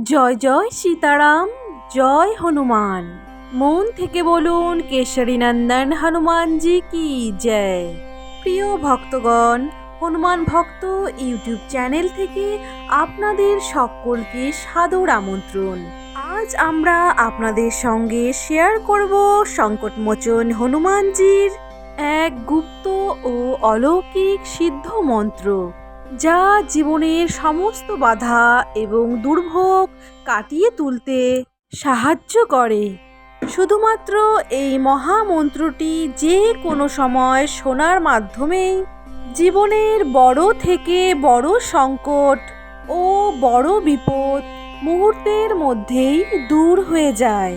জয় জয় সীতারাম, জয় হনুমান। মন থেকে বলুন কেশরী নন্দন হনুমানজি কি জয়। প্রিয় ভক্তগণ, হনুমান ভক্ত ইউটিউব চ্যানেল থেকে আপনাদের সকলকে সাদর আমন্ত্রণ। আজ আমরা আপনাদের সঙ্গে শেয়ার করব সংকটমোচন হনুমানজির এক গুপ্ত ও অলৌকিক সিদ্ধ মন্ত্র, যা জীবনের সমস্ত বাধা এবং দুর্ভোগ কাটিয়ে তুলতে সাহায্য করে। শুধুমাত্র এই মহামন্ত্রটি যে কোনো সময় শোনার মাধ্যমেই জীবনের বড় থেকে বড় সংকট ও বড় বিপদ মুহূর্তের মধ্যেই দূর হয়ে যায়।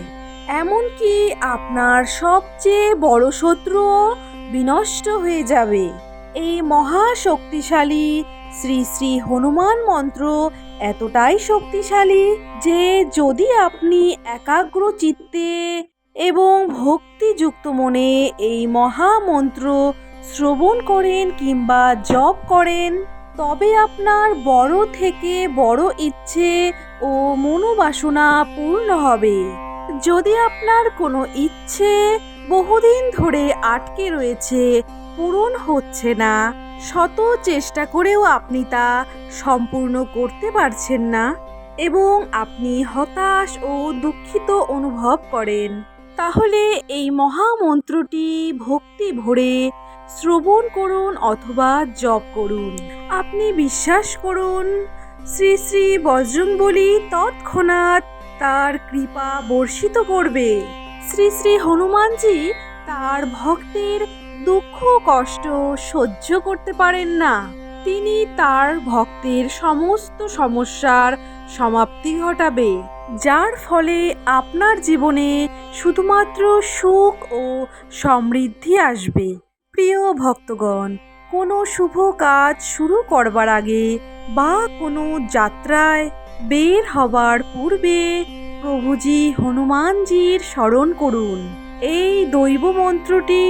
এমনকি আপনার সবচেয়ে বড় শত্রুও বিনষ্ট হয়ে যাবে। এই মহাশক্তিশালী শ্রী শ্রী হনুমান মন্ত্র এতটাই শক্তিশালী যে যদি আপনি একাগ্র চিত্তে এবং ভক্তিযুক্ত মনে এই মহামন্ত্র শ্রবণ করেন কিংবা জপ করেন, তবে আপনার বড় থেকে বড় ইচ্ছে ও মনোবাসনা পূর্ণ হবে। যদি আপনার কোনো ইচ্ছে বহুদিন ধরে আটকে রয়েছে, পূরণ হচ্ছে না, শত চেষ্টা করেও আপনি তা সম্পূর্ণ করতে পারছেন না এবং আপনি হতাশ ও দুঃখিত অনুভব করেন, তাহলে এই মহামন্ত্রটি ভক্তি ভরে শ্রবণ করুন অথবা জপ করুন। আপনি বিশ্বাস করুন, শ্রী শ্রী বজরংবলী তৎক্ষণাৎ তার কৃপা বর্ষিত করবে। শ্রী শ্রী হনুমানজি তার ভক্তের দুঃখ কষ্ট সহ্য করতে পারেন না। তিনি তার ভক্তের সমস্ত সমস্যার সমাপ্তি ঘটাবে, যার ফলে আপনার জীবনে শুধুমাত্র সুখ ও সমৃদ্ধি আসবে। প্রিয় ভক্তগণ, কোনো শুভ কাজ শুরু করবার আগে বা কোনো যাত্রায় বের হবার পূর্বে প্রভুজি হনুমানজির স্মরণ করুন। এই দৈব মন্ত্রটি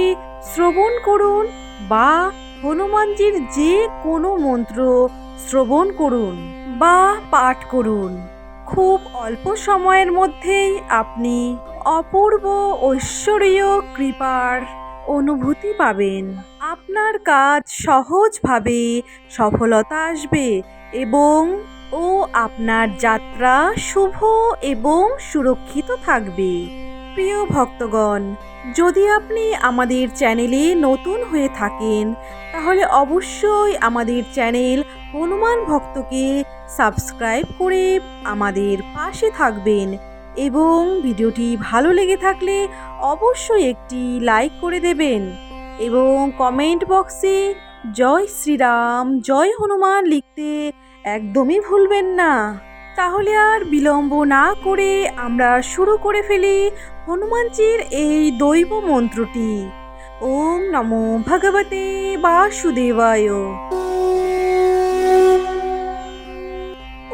শ্রবণ করুন বা হনুমানজির যে কোনো মন্ত্র শ্রবণ করুন বা পাঠ করুন। খুব অল্প সময়ের মধ্যেই আপনি অপূর্ব ঐশ্বরীয় কৃপার অনুভূতি পাবেন। আপনার কাজ সহজভাবে সফলতা আসবে এবং আপনার যাত্রা শুভ এবং সুরক্ষিত থাকবে। প্রিয় ভক্তগণ, যদি আপনি আমাদের চ্যানেলে নতুন হয়ে থাকেন, তাহলে অবশ্যই আমাদের চ্যানেল হনুমান ভক্তকে সাবস্ক্রাইব করে আমাদের পাশে থাকবেন এবং ভিডিওটি ভালো লেগে থাকলে অবশ্যই একটি লাইক করে দেবেন এবং কমেন্ট বক্সে জয় শ্রীরাম জয় হনুমান লিখতে একদমই ভুলবেন না। তাহলে আর বিলম্ব না করে আমরা শুরু করে ফেলি হনুমানজির এই দৈব মন্ত্রটি। ওম নমো ভগবতে বাসুদেবায়।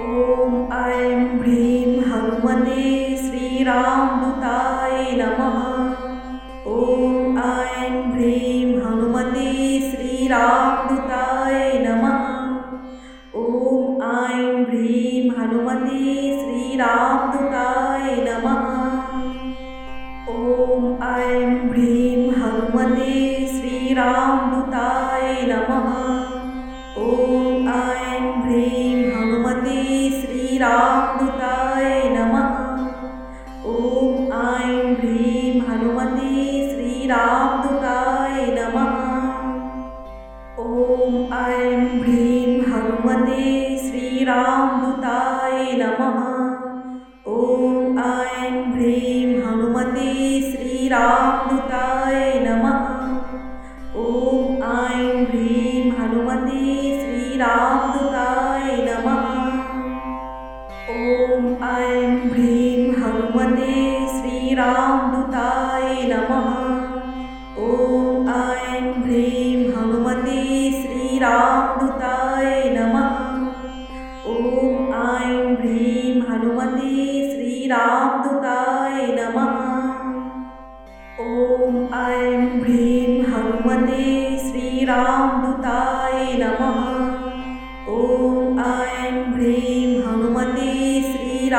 ওম আইং হ্রিং হনুমতে শ্রীরামদূতায় নমঃ। ওম আইং হ্রিং হনুমতে শ্রীরামদূতায় নমঃ। ওম আইং হ্রিং হনুমতে শ্রীরামদূতায় নমঃ। ওম আইং হ্রিং হনুমতে শ্রীরামদূতায় নমঃ। ওম আইং হ্রিং হনুমতে শ্রীরামদূতায় নমঃ। ওম আইং হ্রিং হনুমতে শ্রীরামদূতায় নমঃ। ওম আইং হ্রিং হনুমতে শ্রীরামদূতায় নমঃ। ওম আইং হ্রিং হনুমতে শ্রীরামদূতায় নমঃ। ওম আইং হ্রিং হনুমতে শ্রীরামদূতায় নমঃ। ওম আইং হ্রিং হনুমতে শ্রীরামদূতায় নমঃ। ওম আইং হ্রিং হনুমতে শ্রীরামদূতায় নমঃ। ওম আইং হ্রিং হনুমতে শ্রীরামদূতায় নমঃ। ওম আইং হ্রিং হনুমতে শ্রীরামদূতায় নমঃ। ওম আইং হ্রিং হনুমতে শ্রীরামদূতায়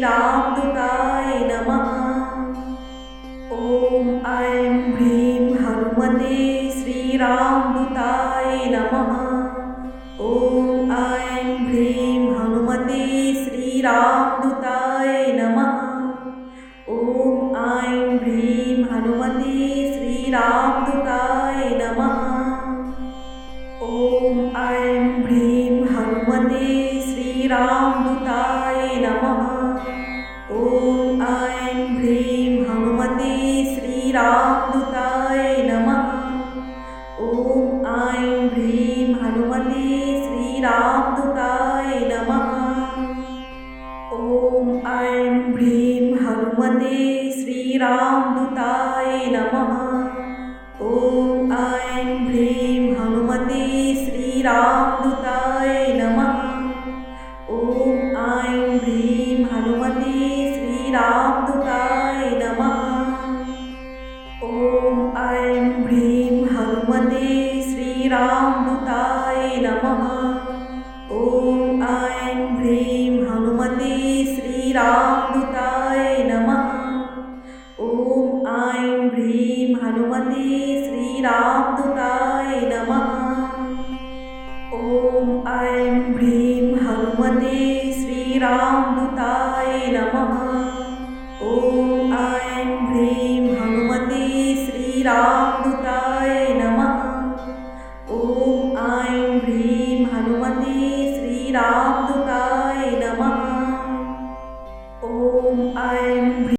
श्रीरामदूताय नमः। ॐ ऐं ह्रीं हनुमते श्रीरामदूताय नमः। ॐ ऐं ह्रीं हनुमते श्रीरामदूताय नमः। ॐ ऐं ह्रीं हनुमते श्रीरामदूताय नमः। ॐ ऐं ह्रीं हनुमते श्रीरामदूताय नमः। ॐ ऐं ह्रीं हनुमते श्रीरामदूताय नमः। ॐ ऐं ह्रीं हनुमते श्रीरामदूताय नमः। ॐ ऐं ह्रीं हनुमते श्रीरामदूताय नमः। ॐ ऐं ह्रीं हनुमते श्रीरामदूताय नमः। ॐ ऐं ह्रीं हनुमते श्रीरामदूताय नमः। ॐ ऐं ह्रीं हनुमते श्रीरामदूताय नमः। ॐ ऐं ह्रीं हनुमते श्रीरामदूताय